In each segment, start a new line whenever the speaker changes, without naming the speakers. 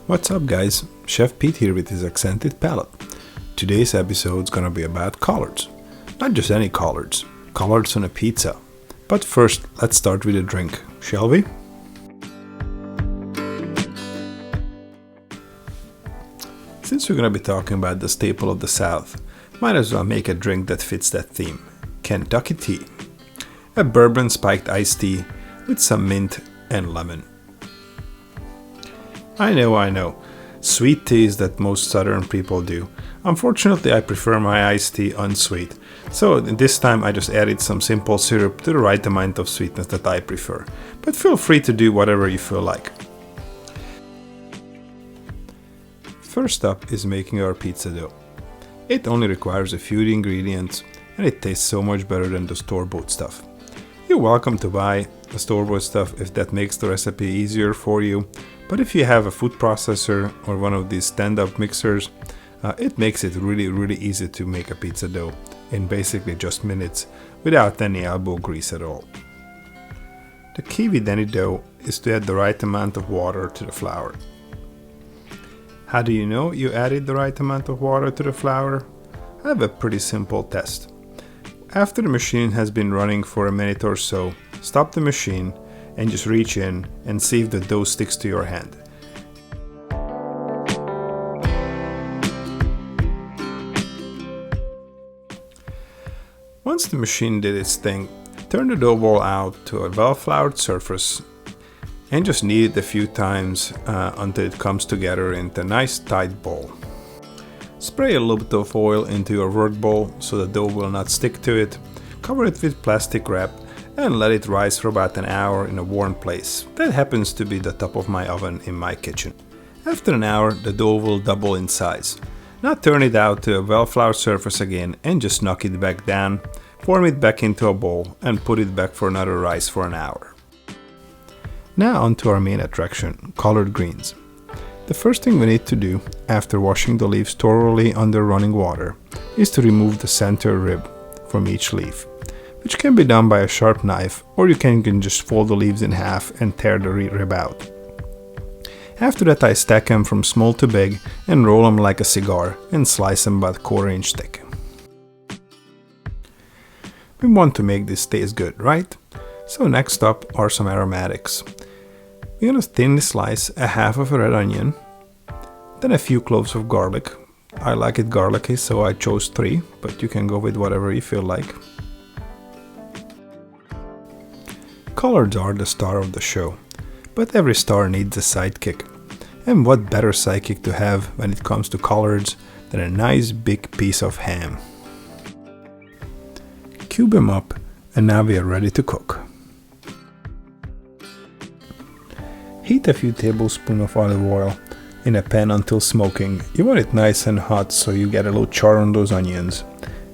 What's up guys, Chef Pete here with his accented palate. Today's episode's gonna be about collards. Not just any collards, collards on a pizza. But first, let's start with a drink, shall we? Since we're gonna be talking about the staple of the South, might as well make a drink that fits that theme. Kentucky tea. A bourbon spiked iced tea with some mint and lemon. I know. Sweet teas that most southern people do. Unfortunately, I prefer my iced tea unsweet. So this time I just added some simple syrup to the right amount of sweetness that I prefer. But feel free to do whatever you feel like. First up is making our pizza dough. It only requires a few ingredients and it tastes so much better than the store-bought stuff. You're welcome to buy the store-bought stuff if that makes the recipe easier for you. But if you have a food processor or one of these stand-up mixers, it makes it really easy to make a pizza dough in basically just minutes without any elbow grease at all. The key with any dough is to add the right amount of water to the flour. How do you know you added the right amount of water to the flour? I have a pretty simple test. After the machine has been running for a minute or so, stop the machine and just reach in and see if the dough sticks to your hand. Once the machine did its thing, turn the dough ball out to a well-floured surface and just knead it a few times until it comes together into a nice tight ball. Spray a little bit of oil into your work bowl so the dough will not stick to it. Cover it with plastic wrap and let it rise for about an hour in a warm place. That happens to be the top of my oven in my kitchen. After an hour, the dough will double in size. Now turn it out to a well-floured surface again and just knock it back down, form it back into a bowl and put it back for another rise for an hour. Now on to our main attraction, collard greens. The first thing we need to do after washing the leaves thoroughly under running water is to remove the center rib from each leaf, which can be done by a sharp knife, or you can just fold the leaves in half and tear the rib out. After that, I stack them from small to big and roll them like a cigar and slice them about 1/4 inch thick. We want to make this taste good, right? So next up are some aromatics. We're gonna thinly slice a half of a red onion, then a few cloves of garlic. I like it garlicky, so I chose 3, but you can go with whatever you feel like. Collards are the star of the show, but every star needs a sidekick. And what better sidekick to have when it comes to collards than a nice big piece of ham. Cube them up, and now we are ready to cook. Heat a few tablespoons of olive oil in a pan until smoking. You want it nice and hot so you get a little char on those onions.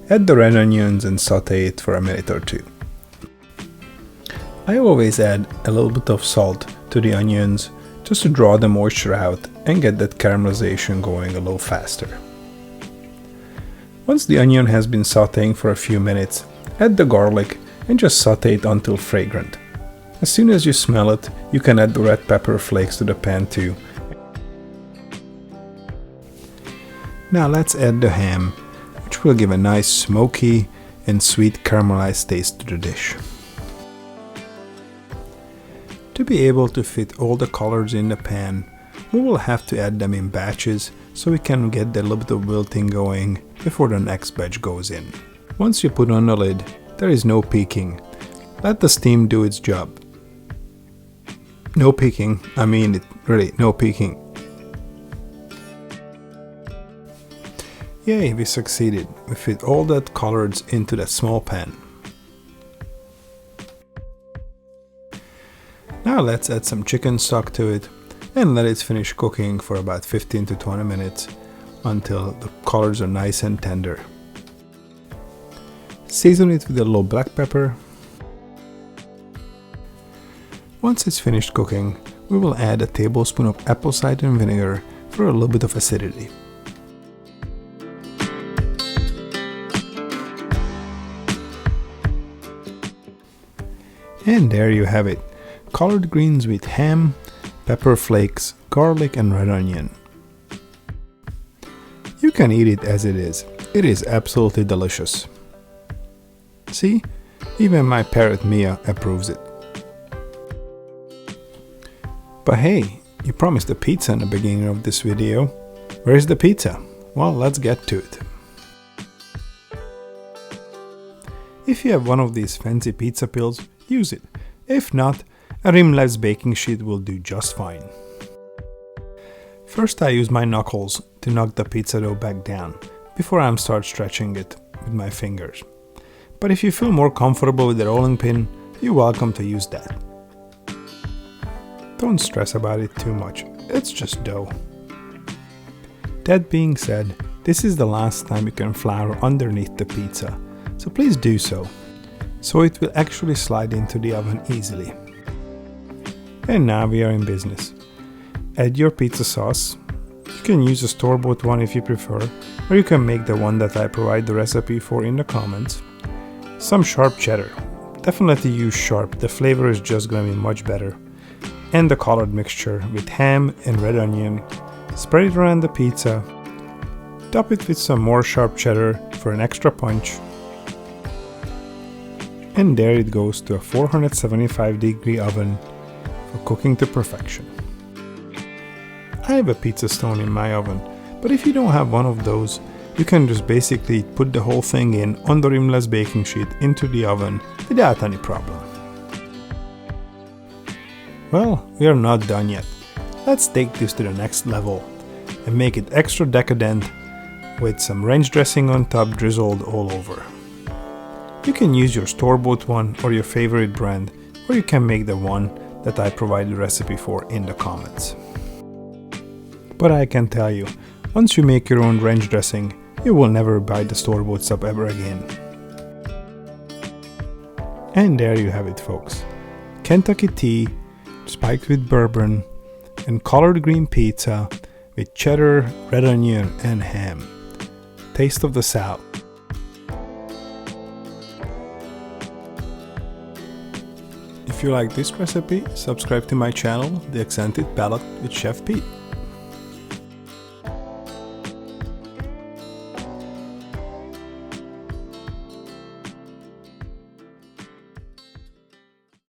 Add the red onions and saute it for a minute or 2. I always add a little bit of salt to the onions just to draw the moisture out and get that caramelization going a little faster. Once the onion has been sauteing for a few minutes, add the garlic and just saute it until fragrant. As soon as you smell it, you can add the red pepper flakes to the pan too. Now let's add the ham, which will give a nice smoky and sweet caramelized taste to the dish. To be able to fit all the collards in the pan, we will have to add them in batches so we can get a little bit of wilting going before the next batch goes in. Once you put on the lid, there is no peeking. Let the steam do its job. No peeking, I mean it, really, no peeking. Yay, we succeeded. We fit all that collards into that small pan. Now let's add some chicken stock to it and let it finish cooking for about 15 to 20 minutes until the collards are nice and tender. Season it with a little black pepper. Once it's finished cooking, we will add a tablespoon of apple cider vinegar for a little bit of acidity. And there you have it. Collard greens with ham, pepper flakes, garlic and red onion. You can eat it as it is. It is absolutely delicious. See? Even my parrot Mia approves it. But hey, you promised a pizza in the beginning of this video. Where is the pizza? Well, let's get to it. If you have one of these fancy pizza pills, use it. If not, a rimless baking sheet will do just fine. First I use my knuckles to knock the pizza dough back down before I start stretching it with my fingers. But if you feel more comfortable with the rolling pin, you're welcome to use that. Don't stress about it too much, it's just dough. That being said, this is the last time you can flour underneath the pizza, so please do so it will actually slide into the oven easily. And now we are in business. Add your pizza sauce. You can use a store-bought one if you prefer, or you can make the one that I provide the recipe for in the comments. Some sharp cheddar. Definitely use sharp, the flavor is just gonna be much better. And the collard mixture with ham and red onion. Spread it around the pizza. Top it with some more sharp cheddar for an extra punch. And there it goes to a 475-degree oven for cooking to perfection. I have a pizza stone in my oven, but if you don't have one of those, you can just basically put the whole thing in on the rimless baking sheet into the oven without any problem. Well, we are not done yet. Let's take this to the next level and make it extra decadent with some ranch dressing on top drizzled all over. You can use your store-bought one or your favorite brand, or you can make the one that I provide the recipe for in the comments. But I can tell you, once you make your own ranch dressing, you will never buy the store-bought stuff ever again. And there you have it, folks. Kentucky tea, spiked with bourbon, and collard green pizza with cheddar, red onion, and ham. Taste of the South. If you like this recipe, subscribe to my channel, The Accented Palate with Chef Pete.